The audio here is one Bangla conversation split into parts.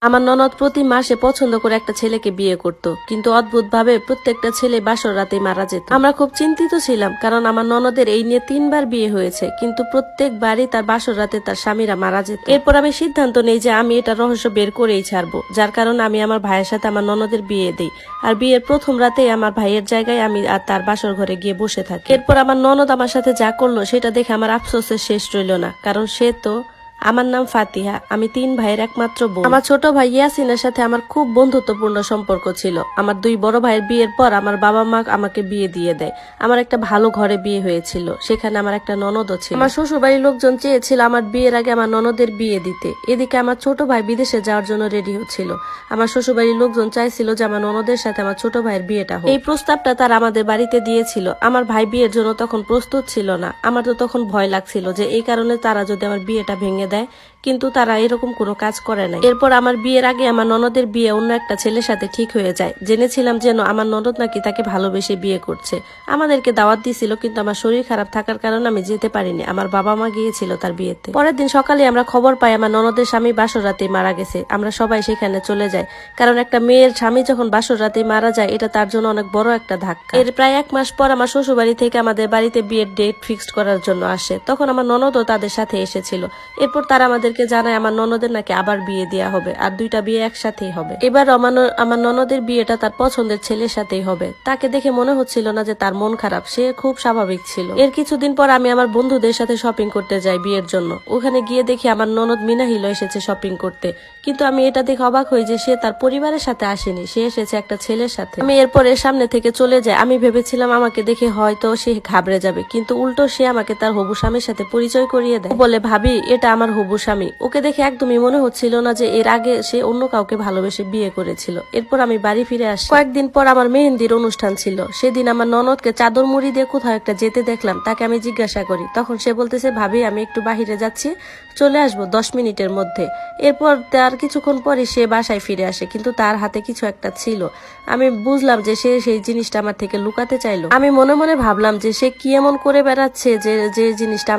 আমার ননদ প্রতি মাসে পছন্দ করে একটা ছেলেকে বিয়ে করত, কিন্তু অদ্ভুত ভাবে প্রত্যেকটা ছেলে বাসর রাতে মারা যেত। আমরা খুব চিন্তিত ছিলাম, কারণ আমার ননদের এই নিয়ে 3বার বিয়ে হয়েছে, কিন্তু প্রত্যেকবারই তার বাসর রাতে তার স্বামীরা মারা যেত। এরপর আমি সিদ্ধান্ত নেই যে আমি এটা রহস্য বের করেই ছাড়বো, যার কারণে আমি আমার ভাইয়ের সাথে আমার ননদের বিয়ে দিই। আর বিয়ের প্রথম রাতেই আমার ভাইয়ের জায়গায় আমি আর তার বাসর ঘরে গিয়ে বসে থাকি। এরপর আমার ননদ আমার সাথে যা করলো সেটা দেখে আমার আফসোসের শেষ রইল না, কারণ সে তো আমার নাম ফাতিহা, আমি 3 ভাইয়ের একমাত্র বোন। আমার ছোট ভাই ইয়াসিনের সাথে আমার খুব বন্ধুত্বপূর্ণ সম্পর্ক ছিল। আমার 2 বড় ভাইয়ের বিয়ের পর আমার বাবা মা আমাকে বিয়ে দিয়ে দেয়। আমার একটা ভালো ঘরে বিয়ে হয়েছিল, সেখানে আমার একটা ননদও ছিল। আমার শ্বশুর বাড়ির লোকজন চেয়েছিল আমার বিয়ের আগে আমার ননদের বিয়ে দিতে। এদিকে আমার ছোট ভাই বিদেশে যাওয়ার জন্য রেডি হচ্ছিল। আমার শ্বশুর বাড়ির লোকজন চাইছিল যে আমার ননদের সাথে আমার ছোট ভাইয়ের বিয়েটা হোক। এই প্রস্তাবটা তারা আমাদের বাড়িতে দিয়েছিল। আমার ভাই বিয়ের জন্য তখন প্রস্তুত ছিল না। আমার তো তখন ভয় লাগছিল যে এই কারণে তারা যদি আমার বিয়েটা ভেঙে দেয়, কিন্তু তারা এরকম কোনো কাজ করে নাই। এরপর আমার বিয়ের আগে আমার ননদের বিয়ে অন্য একটা ছেলের সাথে ঠিক হয়ে যায়। জেনেছিলাম যেন আমার ননদ নাকি তাকে ভালোবেসে বিয়ে করছে। আমাদেরকে দাওয়াত দিয়েছিল, কিন্তু আমার শরীর খারাপ থাকার কারণে আমি যেতে পারিনি। আমার বাবা মা গিয়েছিল তার বিয়েতে। পরের দিন সকালে আমরা খবর পাই আমার ননদের স্বামী বাসর রাতেই মারা গেছে। আমরা সবাই সেখানে চলে যাই, কারণ একটা মেয়ের স্বামী যখন বাসর রাতেই মারা যায়, এটা তার জন্য অনেক বড় একটা ধাক্কা। এর প্রায় 1 মাস পর আমার শ্বশুর বাড়ি থেকে আমাদের বাড়িতে বিয়ের ডেট ফিক্সড করার জন্য আসে। তখন আমার ননদও তাদের সাথে এসেছিল। এরপর তারা আমাদেরকে জানায় আমার ননদের নাকি আবার বিয়ে দেওয়া হবে, আর 2টা বিয়ে একসাথেই হবে। এবার আমার ননদের বিয়েটা তার পছন্দের ছেলের সাথেই হবে। তাকে দেখে মনে হচ্ছিল না যে তার মন খারাপ, সে খুব স্বাভাবিক ছিল। এর কিছুদিন পর আমি আমার বন্ধুদের সাথে শপিং করতে যাই বিয়ের জন্য। ওখানে গিয়ে দেখি আমার ননদ মিনাহিল এসেছে শপিং করতে, কিন্তু আমি এটা দেখে অবাক হই যে সে তার পরিবারের সাথে আসেনি, সে এসেছে একটা ছেলের সাথে। আমি এরপর এর সামনে থেকে চলে যাই। আমি ভেবেছিলাম আমাকে দেখে হয়তো সে ঘাবড়ে যাবে, কিন্তু উল্টো সে আমাকে তার হবু স্বামীর সাথে পরিচয় করিয়ে দেয়। বলে, ভাবি, এটা আমার হবু স্বামী। ওকে দেখে একদমই মনে হচ্ছিল না যে এর আগে সে অন্য কাউকে ভালোবেসে বিয়ে করেছিল। এরপর আমি বাড়ি ফিরে আসি। কয়েকদিন পর আমার মেহেন্দির অনুষ্ঠান ছিল। সেদিন আমার ননদকে চাদর মুড়ি দিয়ে কোথাও একটা যেতে দেখলাম। তাকে আমি জিজ্ঞাসা করি, তখন সে বলতেছে, ভাবি, আমি একটু বাহিরে যাচ্ছি, চলে আসবো 10 মিনিটের মধ্যে। এরপর তার কিছুক্ষণ পরে সে বাসায় ফিরে আসে, কিন্তু তার হাতে কিছু একটা ছিল। আমি বুঝলাম যে সে সেই জিনিসটা আমার থেকে লুকাতে চাইলো। আমি মনে মনে ভাবলাম যে সে কি এমন করে বেড়াচ্ছে যে যে জিনিসটা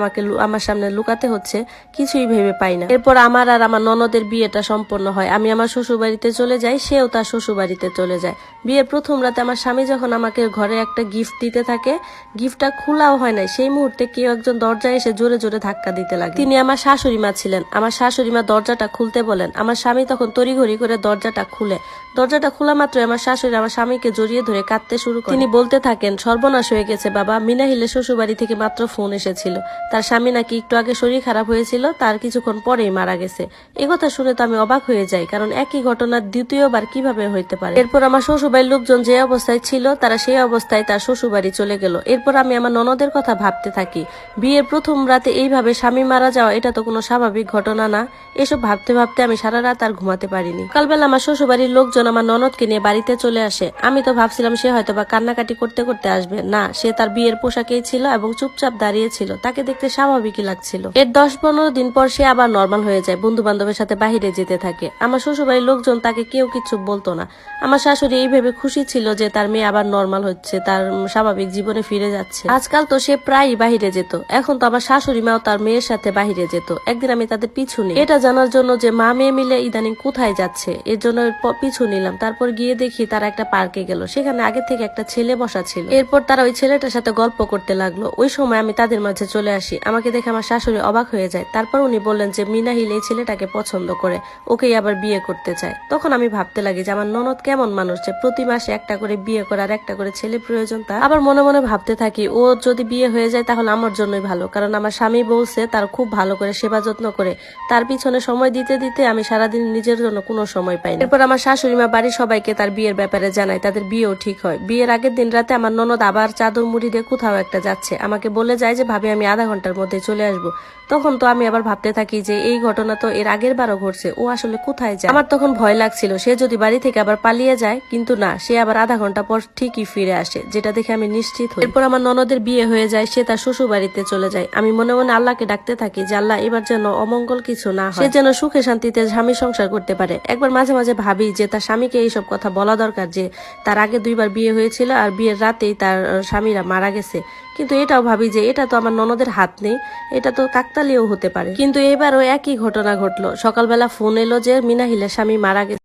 আমার সামনে লুকাতে হচ্ছে, কিছুই ভেবে পাই না। এরপর আমার আর আমার ননদের বিয়েটা সম্পন্ন হয়। আমি আমার শ্বশুর বাড়িতে চলে যাই, সেও তার শ্বশুর বাড়িতে চলে যায়। বিয়ের প্রথম রাতে আমার স্বামী যখন আমাকে ঘরে একটা গিফট দিতে থাকে, গিফটটা খোলাও হয় নাই, সেই মুহূর্তে কেউ একজন দরজায় এসে জোরে জোরে ধাক্কা দিতে লাগে। তিনি আমার শাশুড়ি মা ছিলেন। আমার শাশুড়ি মা দরজাটা খুলতে বলেন। আমার স্বামী তখন তড়িঘড়ি করে দরজাটা খুলে। দরজাটা খোলা মাত্র আমার শাশুড়ি আমার স্বামীকে জড়িয়ে ধরে কাঁদতে শুরু করে। তিনি বলতে থাকেন, সর্বনাশ হয়ে গেছে বাবা, মিনাহিলের শ্বশুর বাড়ি থেকে মাত্র ফোন এসেছিল, তার স্বামী নাকি একটু আগে শরীর খারাপ হয়েছিল, তার কিছুক্ষণ পরেই মারা গেছে। একথা শুনে তো আমি অবাক হয়ে যাই, কারণ একই ঘটনা দ্বিতীয়বার কিভাবে হইতে পারে। এরপর আমার শ্বশুরবাড়ির লোকজন যে অবস্থায় ছিল, তারা সেই অবস্থায় তার শ্বশুরবাড়ি চলে গেল। এরপর আমি আমার ননদের কথা ভাবতে থাকি। বিয়ের প্রথম রাতে এইভাবে স্বামী মারা যাওয়া, এটা তো কোনো স্বাভাবিক ঘটনা না। এসব ভাবতে ভাবতে আমি সারা রাত আর ঘুমাতে পারিনি। সকালবেলা আমার শ্বশুরবাড়ির লোকজন আমার ননদকে নিয়ে বাড়িতে চলে আসে। আমি তো ভাবছিলাম সে হয়তো বা কান্নাকাটি করতে করতে আসবে, না, সে তার বিয়ের পোশাকেই ছিল এবং চুপচাপ দাঁড়িয়ে ছিল। তাকে দেখতে স্বাভাবিকই লাগছিল। এর 10-15 দিন পর সে আবার নর্মাল হয়ে যায়, বন্ধু বান্ধবের সাথে বাহিরে যেতে থাকে। আমার শ্বশুরবাড়ির লোকজন তাকে কেউ কিছু বলতো না। আমার শাশুড়ি এই ভেবে খুশি ছিল যে তার মেয়ে আবার নর্মাল হচ্ছে, তার স্বাভাবিক জীবনে ফিরে যাচ্ছে। আজকাল তো সে প্রায়ই বাহিরে যেত। এখন তো আমার শাশুড়ি মাও তার মেয়ের সাথে বাহিরে যেত। একদিন আমি তাদের পিছু নিই, এটা জানার জন্য যে মা মেয়ে মিলে ইদানিং কোথায় যাচ্ছে, এর জন্য পিছু নিলাম। তারপর গিয়ে দেখি তারা একটা পার্কে গেল। সেখানে আগে থেকে একটা ছেলে বসা ছিল। এরপর তারা ওই ছেলেটার সাথে গল্প করতে লাগলো। ওই সময় আমি তাদের মাঝে চলে আসি। আমাকে দেখে আমার শাশুড়ি অবাক হয়ে যায়। তারপর উনি বললেন যে মিনাহিল এই ছেলেটাকে পছন্দ করে, ওকেই আবার বিয়ে করতে চায়। তখন আমি ভাবতে লাগি যে আমার ননদ কেমন মানুষ, যে প্রতি মাসে একটা করে বিয়ে করার একটা করে ছেলে প্রয়োজন তার। আবার মনে মনে ভাবতে থাকি, ও যদি বিয়ে হয়ে যায় তাহলে আমার জন্যই ভালো, কারণ আমার স্বামী বলছে তার খুব ভালো করে সেবা যত্ন করে। তার পিছনে সময় দিতে দিতে আমি সারাদিন নিজের জন্য কোনো সময় পাই না। এরপর আমার শাশুড়ি মা বাড়ির সবাইকে তার বিয়ের ব্যাপারে জানায়। তাদের বিয়েও ঠিক হয়। বিয়ের আগের দিন রাতে আমার ননদ আবার চাদর মুড়ি দিয়ে কোথাও একটা যাচ্ছে। আমাকে বলে যায় যে ভাবি, আমি আধা ঘন্টার মধ্যে চলে আসবো। তখন তো আমি আবার ভাবতে থাকি যে এই ঘটনা তো এর আগের বারও ঘটছে, ও আসলে কোথায় যায়। আমার তখন ভয় লাগছিল সে যদি বাড়ি থেকে আবার পালিয়ে যায়, কিন্তু না, সে আবার আধা ঘন্টা পর ঠিকই ফিরে আসে, যেটা দেখে আমি নিশ্চিত হই। এরপর আমার ননদের বিয়ে হয়ে যায়, সে তার শ্বশুর বাড়িতে চলে যায়। আমি মনে মনে আল্লাহকে ডাকতে থাকি যে আল্লাহ, এবার যেন অমঙ্গল কিছু না হয়, সে যেন সুখে শান্তিতে স্বামী সংসার করতে পারে। একবার মাঝে মাঝে ভাবি যে তার স্বামীকে এইসব কথা বলা দরকার, যে তার আগে 2বার বিয়ে হয়েছিল আর বিয়ের রাতেই তার স্বামীরা মারা গেছে, কিন্তু এটাও ভাবি যে এটা তো আমার ননদের হাত নেই, এটা তো কাকতালীয় হতে পারে। কিন্তু এবারও একই ঘটনা ঘটলো। সকালবেলা ফোন এলো যে মিনাহিলের স্বামী মারা গেছে।